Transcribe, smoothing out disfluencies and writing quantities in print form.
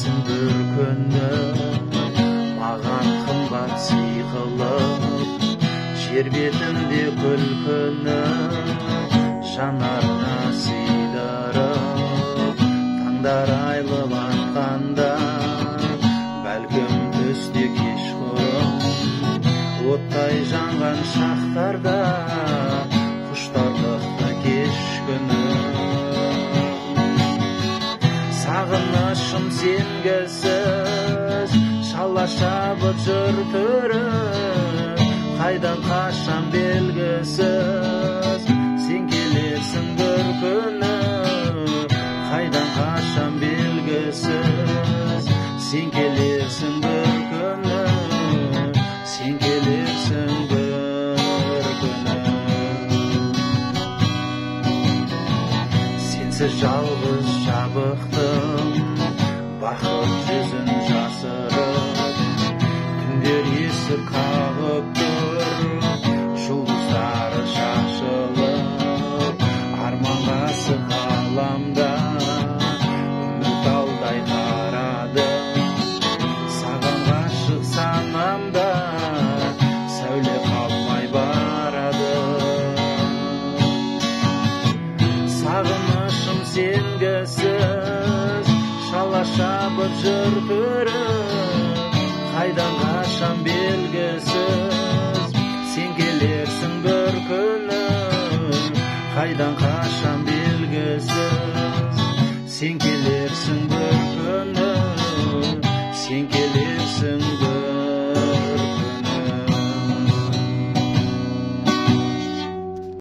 келерсің бір күні, маған қымбат сый қылып, жер бетінде күлкіні жанарына сыйдырып. Таңдар айлып атқанда, бәлкім түсте кешқұрым, оттай жанған шақтарда құштарлықта кешкіні. Сағынышым сенгісіз шала шабыт жүр түріп, қайдан қашам белгісіз, сен келерсің бір күні. Қайдан қашам белгісіз, сен келерсің бір күні. Сен келерсің бір күні. Сенсіз жалғыз жабықтым, бақыт жүзін жасырып. Түндер есір қағып тұр, жұлдыздары шашылып. Арманға сығаламда үміт алдай қарады. Саған ғашық санамда сәуле қалмай барады. Сағынышым сенгісіз шала шабыт жүр түріп, қайдан қашам белгісіз, сен келерсің бір күні. Қайдан қашам белгісіз, сен